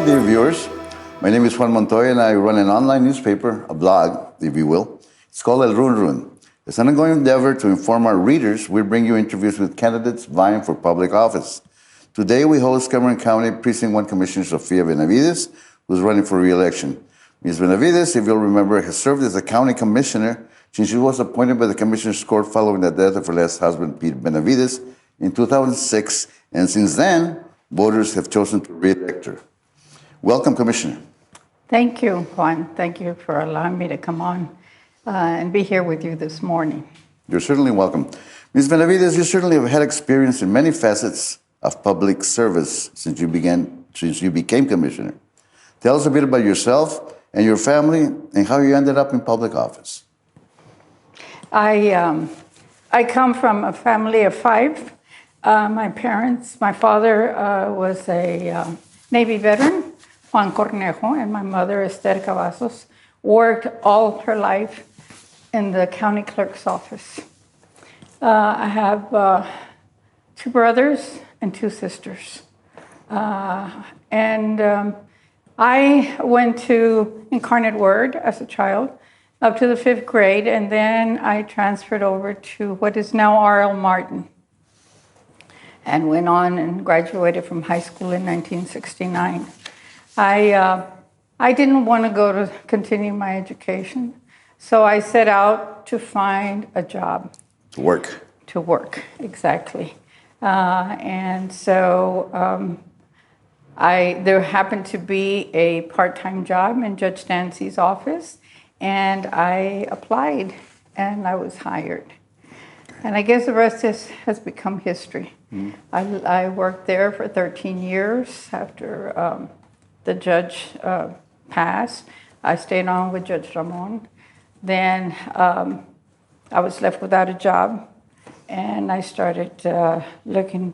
dear viewers. My name is Juan Montoya, and I run an online newspaper, a blog, if you will. It's called El Run Run. It's an ongoing endeavor to inform our readers. We bring you interviews with candidates vying for public office. Today, we host Cameron County Precinct 1 Commissioner Sofia Benavides, who's running for re-election. Ms. Benavides, if you'll remember, has served as a county commissioner since she was appointed by the Commissioner's Court following the death of her last husband, Pete Benavides, in 2006, and since then, voters have chosen to re-elect her. Welcome, Commissioner. Thank you, Juan. Thank you for allowing me to come on and be here with you this morning. You're certainly welcome. Ms. Benavides, you certainly have had experience in many facets of public service since you became commissioner. Tell us a bit about yourself and your family and how you ended up in public office. I come from a family of five. My father was a Navy veteran, Juan Cornejo, and my mother, Esther Cavazos, worked all her life in the county clerk's office. I have two brothers and two sisters. I went to Incarnate Word as a child up to the 5th grade, and then I transferred over to what is now R.L. Martin and went on and graduated from high school in 1969. I didn't want to continue my education, so I set out to find a job. To work. To work, exactly. There happened to be a part-time job in Judge Dancy's office, and I applied, and I was hired. And I guess the rest has become history. Mm. I worked there for 13 years after the judge passed. I stayed on with Judge Ramon. Then I was left without a job, and I started looking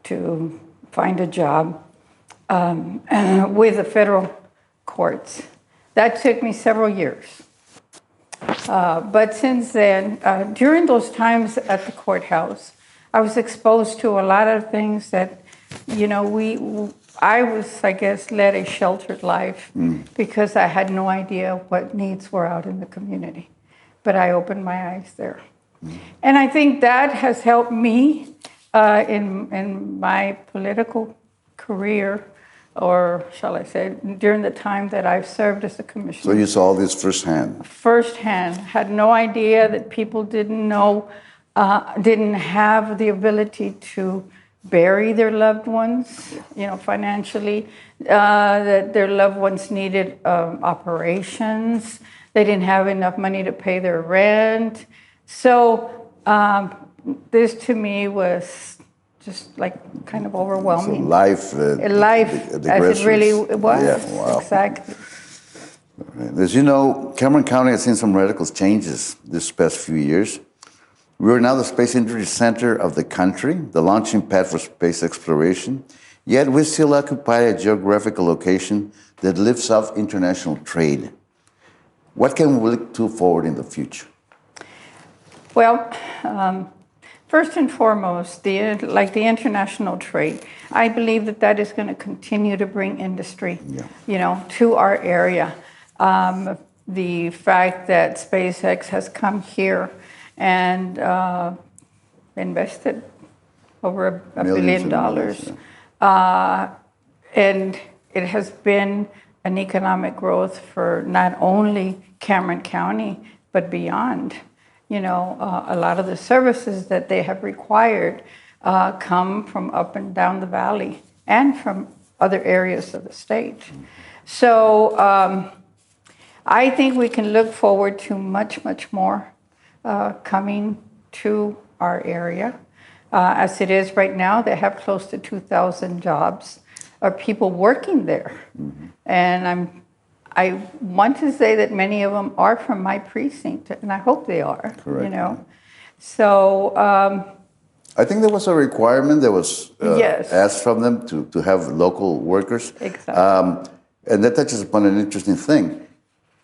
to find a job with the federal courts. That took me several years. But since then, during those times at the courthouse, I was exposed to a lot of things that, I was, I guess, led a sheltered life because I had no idea what needs were out in the community. But I opened my eyes there. And I think that has helped me in my political career, or shall I say, during the time that I've served as a commissioner. So you saw this firsthand? Firsthand. Had no idea that people didn't have the ability to bury their loved ones, financially, that their loved ones needed operations. They didn't have enough money to pay their rent. So this to me was just like kind of overwhelming. So life as it really was. Yeah, wow. Exactly. As you know, Cameron County has seen some radical changes this past few years. We are now the space industry center of the country, the launching pad for space exploration, yet we still occupy a geographical location that lifts off international trade. What can we look to forward in the future? Well, first and foremost, the international trade, I believe that is going to continue to bring industry, to our area. The fact that SpaceX has come here and invested over $1 billion. And it has been an economic growth for not only Cameron County, but beyond. A lot of the services that they have required come from up and down the valley and from other areas of the state. So I think we can look forward to much, much more coming to our area. As it is right now, they have close to 2,000 jobs of people working there. Mm-hmm. And I want to say that many of them are from my precinct, and I hope they are. Correct. So I think there was a requirement that was yes. asked from them to have local workers. Exactly. And that touches upon an interesting thing,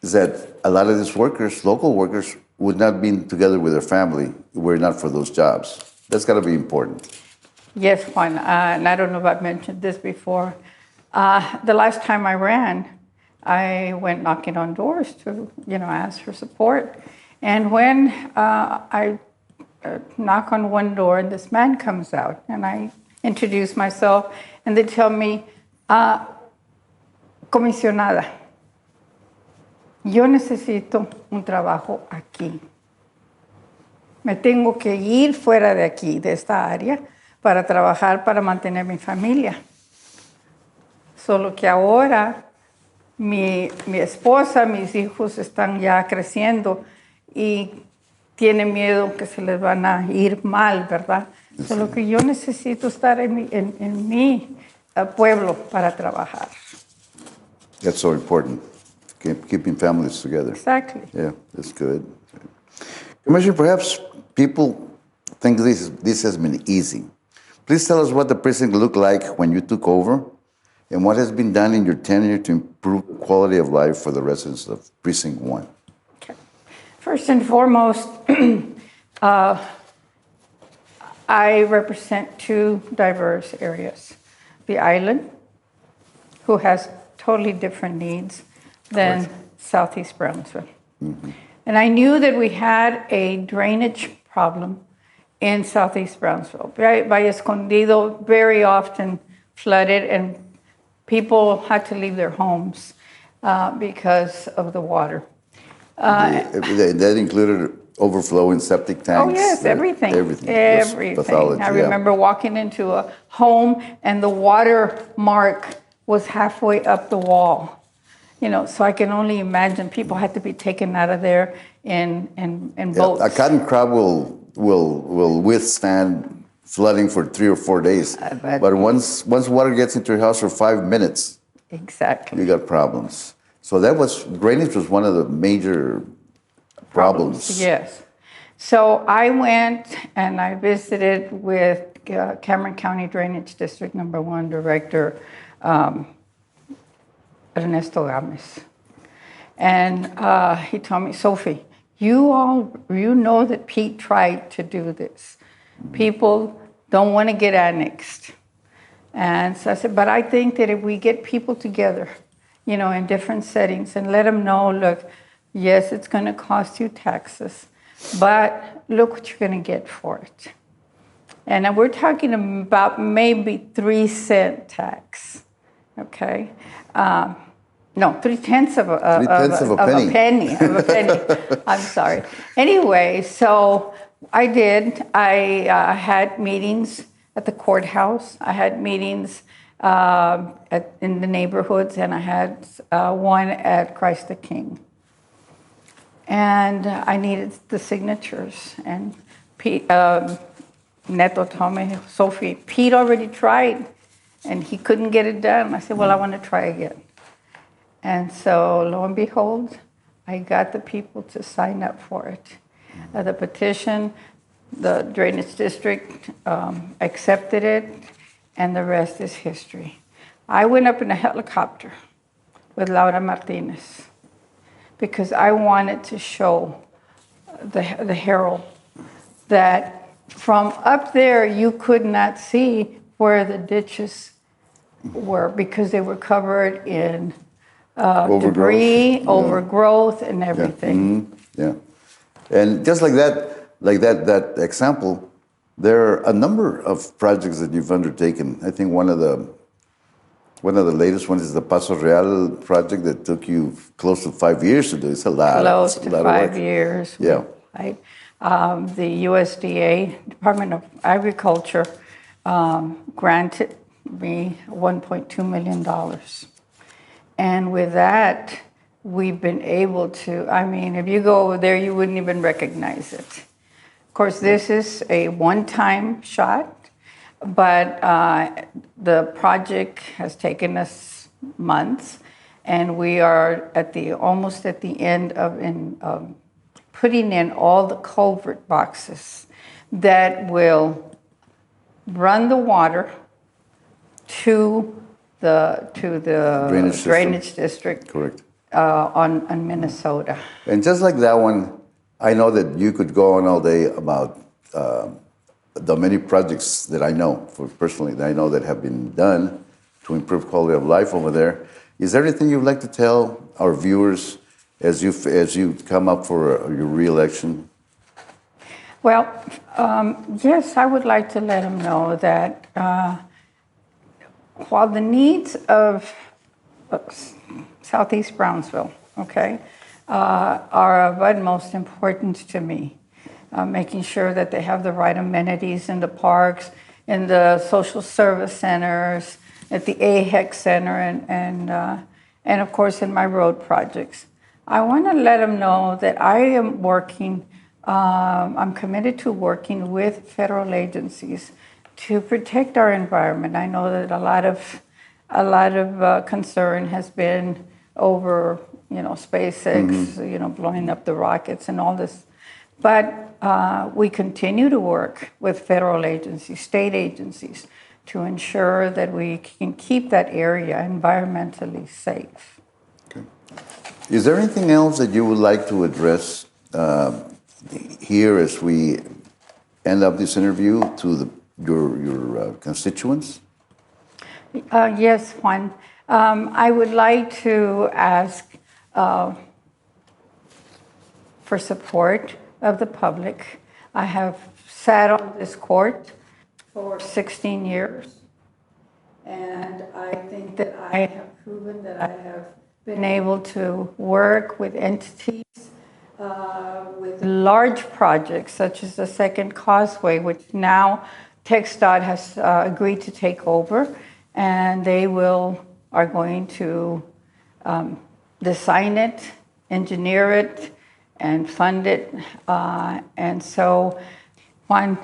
is that a lot of these workers, local workers, would not be together with their family were it not for those jobs. That's got to be important. Yes, Juan, and I don't know if I've mentioned this before. The last time I ran, I went knocking on doors to, ask for support. And when I knock on one door and this man comes out and I introduce myself and they tell me, comisionada, yo necesito un trabajo aquí. Me tengo que ir fuera de aquí, de esta área, para trabajar, para mantener mi familia. Solo que ahora mi esposa, mis hijos están ya creciendo y tienen miedo que se les van a ir mal, ¿verdad? Sí. Solo que yo necesito estar en mi pueblo para trabajar. That's so important, keeping families together. Exactly. Yeah, that's good. Commissioner, perhaps people think this has been easy. Please tell us what the precinct looked like when you took over and what has been done in your tenure to improve the quality of life for the residents of Precinct 1. Okay. First and foremost, I represent two diverse areas. The island, who has totally different needs than Southeast Brownsville. Mm-hmm. And I knew that we had a drainage problem in Southeast Brownsville. Valle Escondido very often flooded and people had to leave their homes because of the water. That included overflowing septic tanks? Oh, yes, everything. Everything. Pathology, I remember walking into a home and the water mark was halfway up the wall. So I can only imagine people had to be taken out of there in boats. A cotton crop will withstand flooding for 3 or 4 days. But once water gets into your house for 5 minutes, exactly, you got problems. So drainage was one of the major problems. Yes. So I went and I visited with Cameron County Drainage District number 1 Director Ernesto Gomez. And he told me, Sophie, you know that Pete tried to do this. People don't want to get annexed. And so I said, but I think that if we get people together, in different settings and let them know, look, yes, it's going to cost you taxes, but look what you're going to get for it. And we're talking about maybe 3-cent tax, okay? No, 3/10 of a penny. I'm sorry. Anyway, so I did. I had meetings at the courthouse. I had meetings in the neighborhoods, and I had one at Christ the King. And I needed the signatures. And Neto told me, Sophie, Pete already tried, and he couldn't get it done. I said, well, I want to try again. And so, lo and behold, I got the people to sign up for it. The petition, the Drainage District accepted it, and the rest is history. I went up in a helicopter with Laura Martinez because I wanted to show the Herald that from up there you could not see where the ditches were because they were covered in debris, overgrowth, and everything. Yeah. And just like that example, there are a number of projects that you've undertaken. I think one of the latest ones is the Paso Real project that took you close to 5 years to do. It's a lot. Close to 5 years. Yeah. Right. The USDA, Department of Agriculture, granted me $1.2 million. And with that, we've been able to, if you go over there, you wouldn't even recognize it. Of course, this is a one-time shot, but the project has taken us months, and we are almost at the end of putting in all the culvert boxes that will run the water to the drainage district. Correct. On Minnesota. And just like that one, I know that you could go on all day about the many projects that I know, personally, that I know that have been done to improve quality of life over there. Is there anything you'd like to tell our viewers as you come up for your re-election? Well, yes, I would like to let them know that while the needs of Southeast Brownsville, okay, are of utmost importance to me, making sure that they have the right amenities in the parks, in the social service centers, at the AHEC Center, and of course in my road projects. I want to let them know that I am working, I'm committed to working with federal agencies to protect our environment. I know that a lot of concern has been over, SpaceX, blowing up the rockets and all this. But we continue to work with federal agencies, state agencies, to ensure that we can keep that area environmentally safe. Okay. Is there anything else that you would like to address here as we end up this interview to your constituents? Yes, Juan. I would like to ask for support of the public. I have sat on this court for 16 years, and I think that I have proven that I have been able to work with entities, with large projects such as the Second Causeway, which now TxDOT has agreed to take over, and they are going to design it, engineer it, and fund it. And so one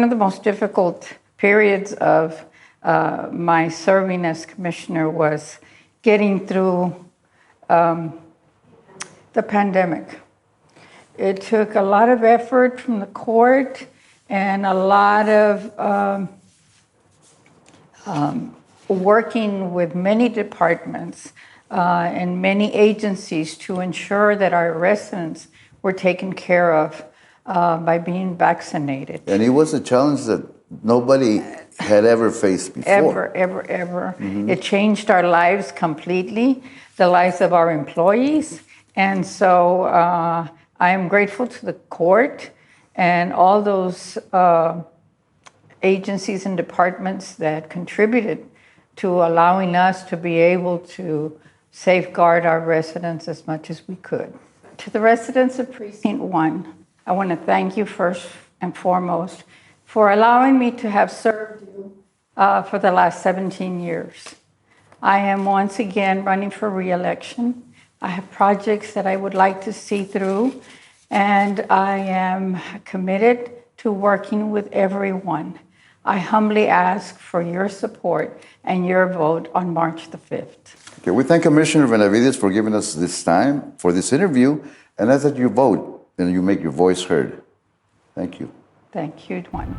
of the most difficult periods of my serving as commissioner was getting through the pandemic. It took a lot of effort from the court and a lot of working with many departments and many agencies to ensure that our residents were taken care of by being vaccinated. And it was a challenge that nobody had ever faced before. Ever. Mm-hmm. It changed our lives completely, the lives of our employees. And so I am grateful to the court and all those agencies and departments that contributed to allowing us to be able to safeguard our residents as much as we could. To the residents of Precinct 1, I want to thank you first and foremost for allowing me to have served you for the last 17 years. I am once again running for re-election. I have projects that I would like to see through, and I am committed to working with everyone. I humbly ask for your support and your vote on March the 5th. Okay, we thank Commissioner Benavides for giving us this time for this interview, and ask that you vote and you make your voice heard. Thank you. Thank you, Juan.